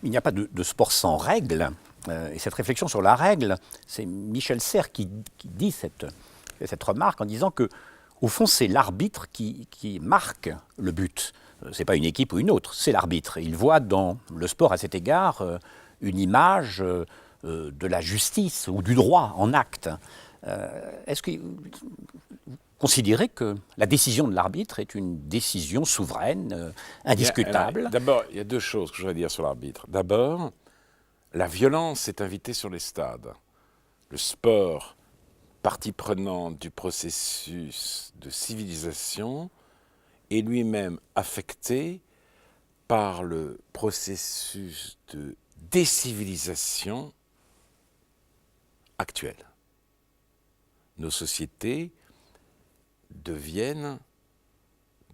Il n'y a pas de sport sans règles. Et cette réflexion sur la règle, c'est Michel Serres qui dit cette remarque en disant que, au fond, c'est l'arbitre qui marque le but. Ce n'est pas une équipe ou une autre, c'est l'arbitre. Il voit dans le sport, à cet égard, une image de la justice ou du droit en acte. Est-ce que vous considérez que la décision de l'arbitre est une décision souveraine, indiscutable? D'abord, il y a deux choses que je voudrais dire sur l'arbitre. D'abord, la violence est invitée sur les stades. Le sport, partie prenante du processus de civilisation, est lui-même affecté par le processus de décivilisation actuel. Nos sociétés deviennent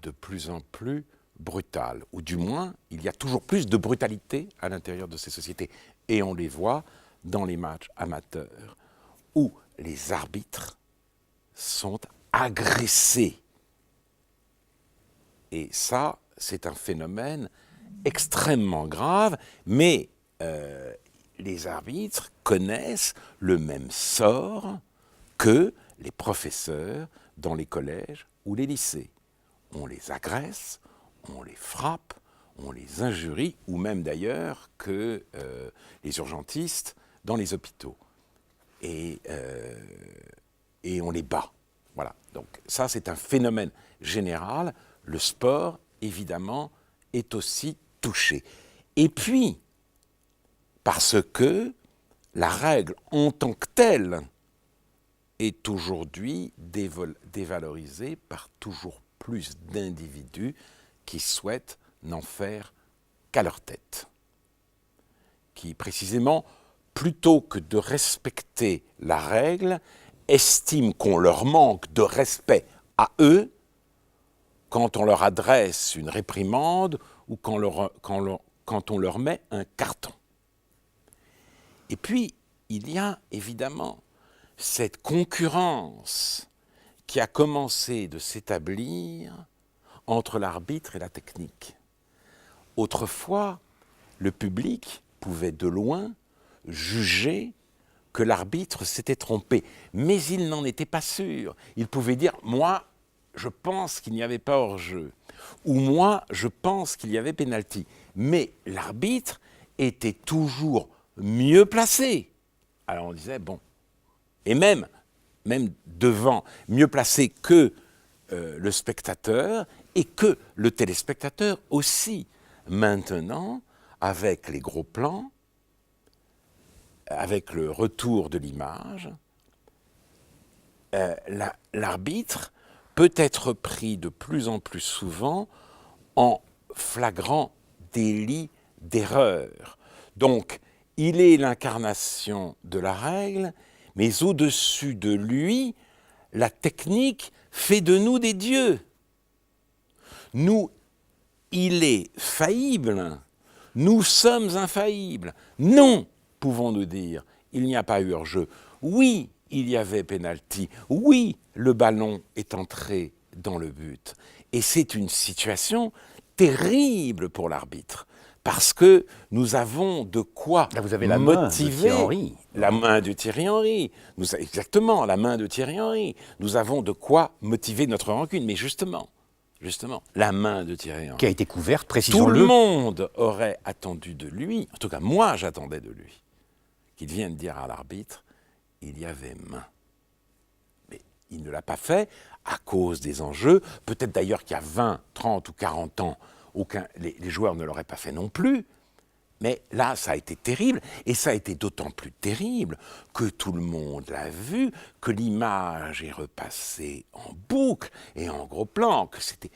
de plus en plus brutales, ou du moins, il y a toujours plus de brutalité à l'intérieur de ces sociétés. Et on les voit dans les matchs amateurs, où les arbitres sont agressés. Et ça, c'est un phénomène extrêmement grave, mais les arbitres connaissent le même sort que les professeurs dans les collèges ou les lycées. On les agresse, on les frappe, on les injurie, ou même d'ailleurs que les urgentistes dans les hôpitaux. Et on les bat. Voilà. Donc ça, c'est un phénomène général. Le sport, évidemment, est aussi touché. Et puis, parce que la règle en tant que telle est aujourd'hui dévalorisée par toujours plus d'individus qui souhaitent n'en faire qu'à leur tête. Qui, précisément, plutôt que de respecter la règle, estiment qu'on leur manque de respect à eux quand on leur adresse une réprimande ou quand on leur met un carton. Et puis, il y a évidemment cette concurrence qui a commencé de s'établir entre l'arbitre et la technique. Autrefois, le public pouvait de loin juger que l'arbitre s'était trompé, mais il n'en était pas sûr. Il pouvait dire « moi, je pense qu'il n'y avait pas hors-jeu » ou « moi, je pense qu'il y avait pénalty ». Mais l'arbitre était toujours mieux placé. Alors on disait « bon ». Et même devant, mieux placé que le spectateur et que le téléspectateur aussi. Maintenant, avec les gros plans, avec le retour de l'image, l'arbitre peut être pris de plus en plus souvent en flagrant délit d'erreur. Donc, il est l'incarnation de la règle, mais au-dessus de lui, la technique fait de nous des dieux. Nous, il est faillible, nous sommes infaillibles. Non, pouvons-nous dire, il n'y a pas eu hors-jeu. Oui, il y avait pénalty. Oui, le ballon est entré dans le but. Et c'est une situation terrible pour l'arbitre. Parce que nous avons de quoi Là, vous avez motiver la main de Thierry Henry. Exactement, la main de Thierry Henry. Nous avons de quoi motiver notre rancune. Mais justement, la main de Thierry Henry. Qui a été couverte, Tout précisons-le. le monde aurait attendu de lui, en tout cas moi j'attendais de lui, qu'il vienne dire à l'arbitre, il y avait main. Mais il ne l'a pas fait à cause des enjeux. Peut-être d'ailleurs qu'il y a 20, 30 ou 40 ans, les joueurs ne l'auraient pas fait non plus. Mais là, ça a été terrible, et ça a été d'autant plus terrible que tout le monde l'a vu, que l'image est repassée en boucle et en gros plan, que c'était...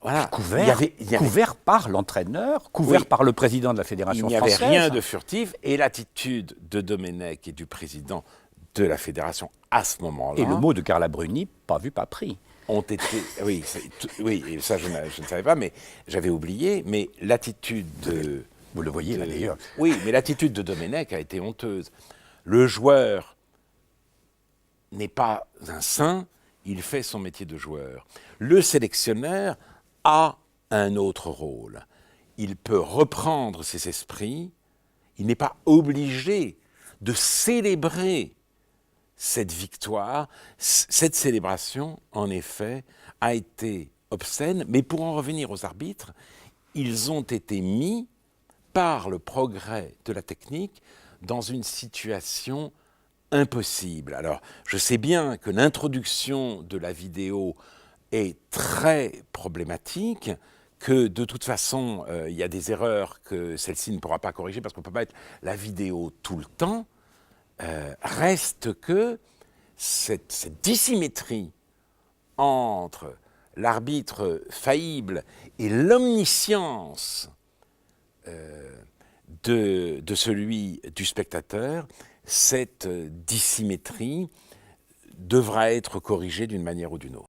Voilà. Couvert par l'entraîneur, couvert par le président de la Fédération française. Il n'y avait rien de furtif, et l'attitude de Domenech et du président de la Fédération à ce moment-là... Et le mot de Carla Bruni, pas vu, pas pris. Ont été... Oui, et ça je ne savais pas, mais j'avais oublié, mais l'attitude de... Vous le voyez là d'ailleurs. Oui, mais l'attitude de Domenech a été honteuse. Le joueur n'est pas un saint, il fait son métier de joueur. Le sélectionneur a un autre rôle. Il peut reprendre ses esprits il n'est pas obligé de célébrer cette victoire. Cette célébration, en effet, a été obscène, mais pour en revenir aux arbitres, ils ont été mis par le progrès de la technique dans une situation impossible. Alors, je sais bien que l'introduction de la vidéo est très problématique, que de toute façon, il y a des erreurs que celle-ci ne pourra pas corriger parce qu'on ne peut pas mettre la vidéo tout le temps. Reste que cette dissymétrie entre l'arbitre faillible et l'omniscience de celui du spectateur, cette dissymétrie devra être corrigée d'une manière ou d'une autre.